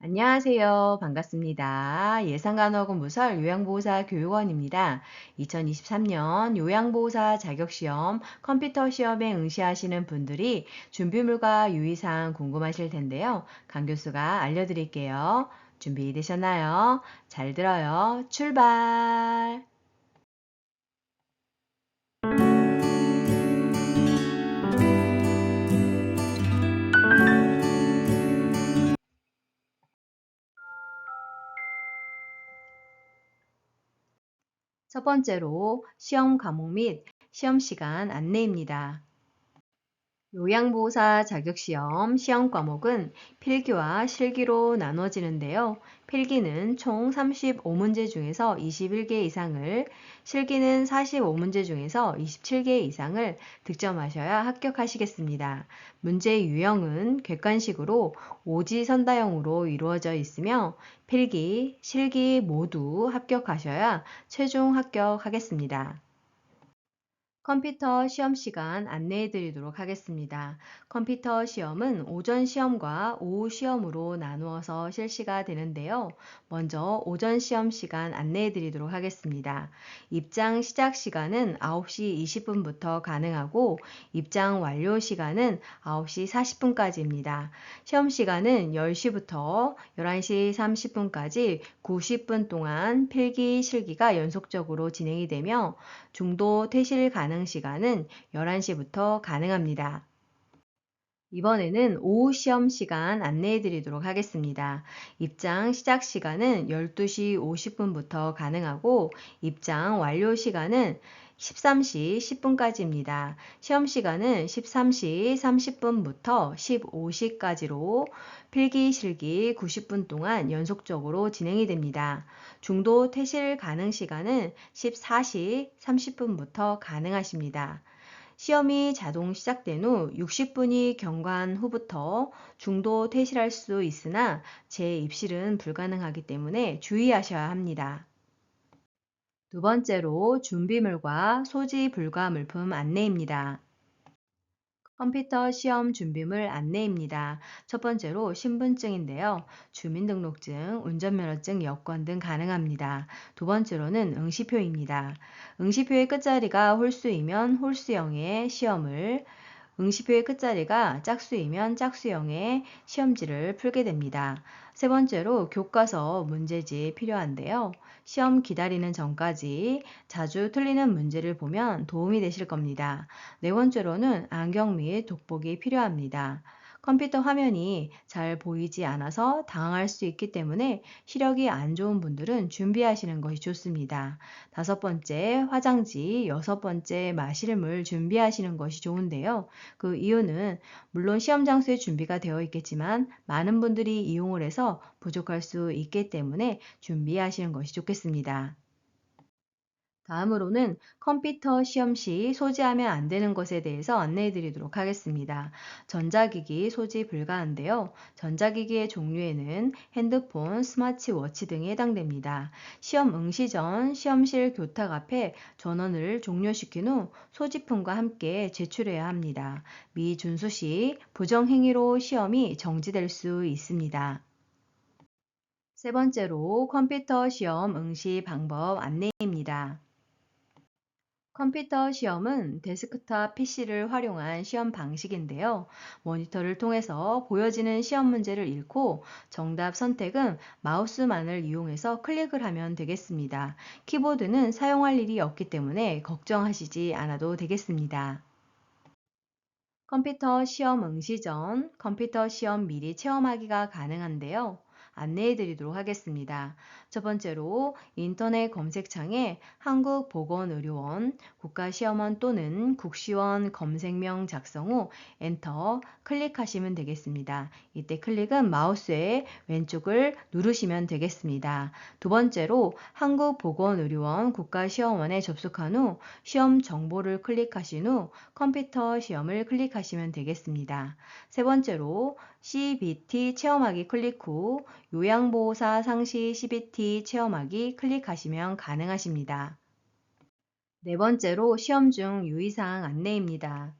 안녕하세요. 반갑습니다. 예상간호학원부설 요양보호사 교육원입니다. 2023년 요양보호사 자격시험 컴퓨터 시험에 응시하시는 분들이 준비물과 유의사항 궁금하실 텐데요. 강 교수가 알려드릴게요. 준비되셨나요? 잘 들어요. 출발! 첫 번째로 시험 과목 및 시험 시간 안내입니다. 요양보호사 자격시험 시험 과목은 필기와 실기로 나눠지는데요. 필기는 총 35문제 중에서 21개 이상을, 실기는 45문제 중에서 27개 이상을 득점하셔야 합격하시겠습니다. 문제 유형은 객관식으로 오지선다형으로 이루어져 있으며 필기, 실기 모두 합격하셔야 최종 합격하겠습니다. 컴퓨터 시험 시간 안내해 드리도록 하겠습니다. 컴퓨터 시험은 오전 시험과 오후 시험으로 나누어서 실시가 되는데요. 먼저 오전 시험 시간 안내해 드리도록 하겠습니다. 입장 시작 시간은 9시 20분부터 가능하고 입장 완료 시간은 9시 40분까지입니다. 시험 시간은 10시부터 11시 30분까지 90분 동안 필기, 실기가 연속적으로 진행이 되며 중도 퇴실 가능 시간은 11시부터 가능합니다. 이번에는 오후 시험 시간 안내해 드리도록 하겠습니다. 입장 시작 시간은 12시 50분부터 가능하고 입장 완료 시간은 13시 10분까지입니다. 시험 시간은 13시 30분부터 15시까지로 필기 실기 90분 동안 연속적으로 진행이 됩니다. 중도 퇴실 가능 시간은 14시 30분부터 가능하십니다. 시험이 자동 시작된 후 60분이 경과한 후부터 중도 퇴실할 수 있으나 재입실은 불가능하기 때문에 주의하셔야 합니다. 두 번째로 준비물과 소지 불가 물품 안내입니다. 컴퓨터 시험 준비물 안내입니다. 첫 번째로 신분증인데요. 주민등록증, 운전면허증, 여권 등 가능합니다. 두 번째로는 응시표입니다. 응시표의 끝자리가 홀수이면 홀수형의 시험을, 응시표의 끝자리가 짝수이면 짝수형의 시험지를 풀게 됩니다. 세 번째로 교과서 문제지 필요한데요. 시험 기다리는 전까지 자주 틀리는 문제를 보면 도움이 되실 겁니다. 네 번째로는 안경 및 돋보기 필요합니다. 컴퓨터 화면이 잘 보이지 않아서 당황할 수 있기 때문에 시력이 안 좋은 분들은 준비하시는 것이 좋습니다. 다섯 번째, 화장지, 여섯 번째, 마실 물 준비하시는 것이 좋은데요. 그 이유는 물론 시험 장소에 준비가 되어 있겠지만 많은 분들이 이용을 해서 부족할 수 있기 때문에 준비하시는 것이 좋겠습니다. 다음으로는 컴퓨터 시험 시 소지하면 안 되는 것에 대해서 안내해 드리도록 하겠습니다. 전자기기 소지 불가한데요. 전자기기의 종류에는 핸드폰, 스마트워치 등에 해당됩니다. 시험 응시 전 시험실 교탁 앞에 전원을 종료시킨 후 소지품과 함께 제출해야 합니다. 미준수 시 부정행위로 시험이 정지될 수 있습니다. 세 번째로 컴퓨터 시험 응시 방법 안내입니다. 컴퓨터 시험은 데스크탑 PC를 활용한 시험 방식인데요. 모니터를 통해서 보여지는 시험 문제를 읽고 정답 선택은 마우스만을 이용해서 클릭을 하면 되겠습니다. 키보드는 사용할 일이 없기 때문에 걱정하시지 않아도 되겠습니다. 컴퓨터 시험 응시 전 컴퓨터 시험 미리 체험하기가 가능한데요. 안내해 드리도록 하겠습니다. 첫 번째로 인터넷 검색창에 한국보건의료원, 국가시험원 또는 국시원 검색명 작성 후 엔터 클릭하시면 되겠습니다. 이때 클릭은 마우스의 왼쪽을 누르시면 되겠습니다. 두 번째로 한국보건의료원 국가시험원에 접속한 후 시험 정보를 클릭하신 후 컴퓨터 시험을 클릭하시면 되겠습니다. 세 번째로 CBT 체험하기 클릭 후 요양보호사 상시 CBT 체험하기 클릭하시면 가능하십니다. 네 번째로 시험 중 유의사항 안내입니다.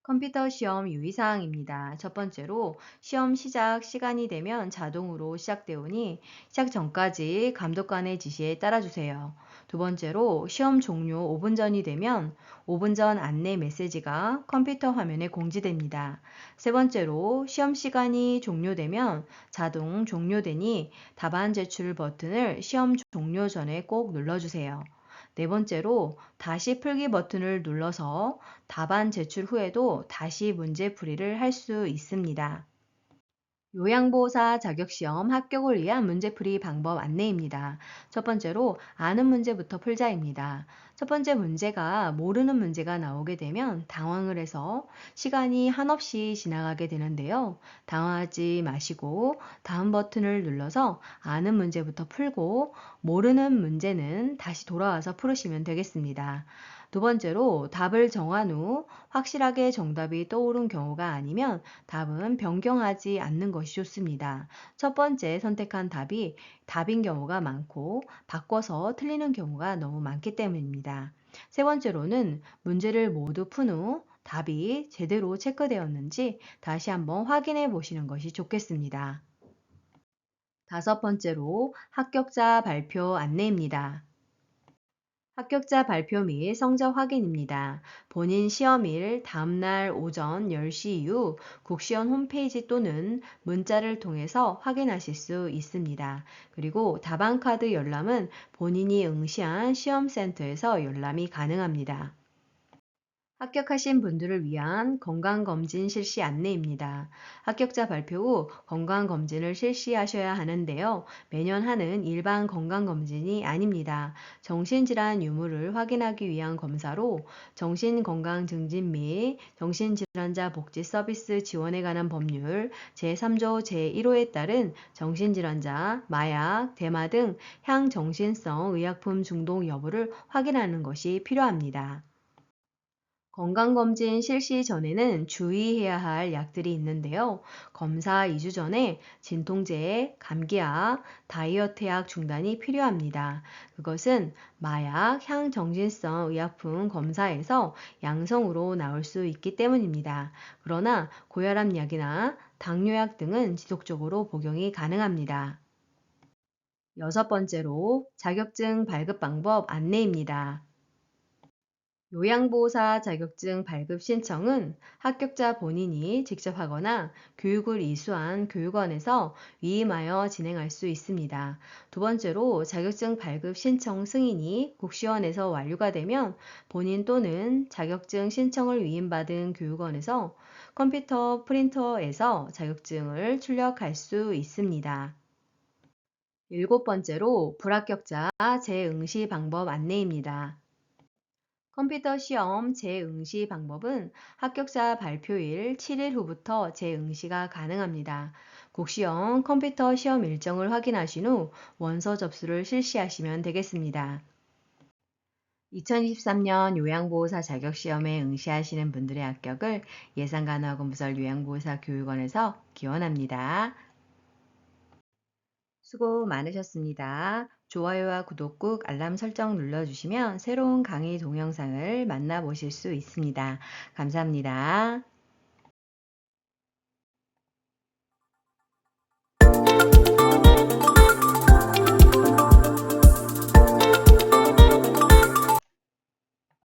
컴퓨터 시험 유의사항입니다. 첫 번째로 시험 시작 시간이 되면 자동으로 시작되오니 시작 전까지 감독관의 지시에 따라주세요. 두 번째로 시험 종료 5분 전이 되면 5분 전 안내 메시지가 컴퓨터 화면에 공지됩니다. 세 번째로 시험 시간이 종료되면 자동 종료되니 답안 제출 버튼을 시험 종료 전에 꼭 눌러주세요. 네 번째로 다시 풀기 버튼을 눌러서 답안 제출 후에도 다시 문제 풀이를 할 수 있습니다. 요양보호사 자격시험 합격을 위한 문제풀이 방법 안내입니다. 첫 번째로 아는 문제부터 풀자입니다. 첫 번째 문제가 모르는 문제가 나오게 되면 당황을 해서 시간이 한없이 지나가게 되는데요. 당황하지 마시고 다음 버튼을 눌러서 아는 문제부터 풀고 모르는 문제는 다시 돌아와서 풀으시면 되겠습니다. 두 번째로 답을 정한 후 확실하게 정답이 떠오른 경우가 아니면 답은 변경하지 않는 것이 좋습니다. 첫 번째 선택한 답이 답인 경우가 많고 바꿔서 틀리는 경우가 너무 많기 때문입니다. 세 번째로는 문제를 모두 푼 후 답이 제대로 체크되었는지 다시 한번 확인해 보시는 것이 좋겠습니다. 다섯 번째로 합격자 발표 안내입니다. 합격자 발표 및 성적 확인입니다. 본인 시험일 다음날 오전 10시 이후 국시원 홈페이지 또는 문자를 통해서 확인하실 수 있습니다. 그리고 답안카드 열람은 본인이 응시한 시험센터에서 열람이 가능합니다. 합격하신 분들을 위한 건강검진 실시 안내입니다. 합격자 발표 후 건강검진을 실시하셔야 하는데요. 매년 하는 일반 건강검진이 아닙니다. 정신질환 유무를 확인하기 위한 검사로 정신건강증진 및 정신질환자 복지 서비스 지원에 관한 법률 제3조 제1호에 따른 정신질환자, 마약, 대마 등 향정신성 의약품 중독 여부를 확인하는 것이 필요합니다. 건강검진 실시 전에는 주의해야 할 약들이 있는데요. 검사 2주 전에 진통제, 감기약, 다이어트약 중단이 필요합니다. 그것은 마약, 향정신성 의약품 검사에서 양성으로 나올 수 있기 때문입니다. 그러나 고혈압 약이나 당뇨약 등은 지속적으로 복용이 가능합니다. 여섯 번째로 자격증 발급 방법 안내입니다. 요양보호사 자격증 발급 신청은 합격자 본인이 직접 하거나 교육을 이수한 교육원에서 위임하여 진행할 수 있습니다. 두 번째로 자격증 발급 신청 승인이 국시원에서 완료가 되면 본인 또는 자격증 신청을 위임받은 교육원에서 컴퓨터 프린터에서 자격증을 출력할 수 있습니다. 일곱 번째로 불합격자 재응시 방법 안내입니다. 컴퓨터 시험 재응시 방법은 합격자 발표일 7일 후부터 재응시가 가능합니다. 국시형 컴퓨터 시험 일정을 확인하신 후 원서 접수를 실시하시면 되겠습니다. 2023년 요양보호사 자격시험에 응시하시는 분들의 합격을 예산간호학원부설 요양보호사 교육원에서 기원합니다. 수고 많으셨습니다. 좋아요와 구독 꾹 알람 설정 눌러주시면 새로운 강의 동영상을 만나보실 수 있습니다. 감사합니다.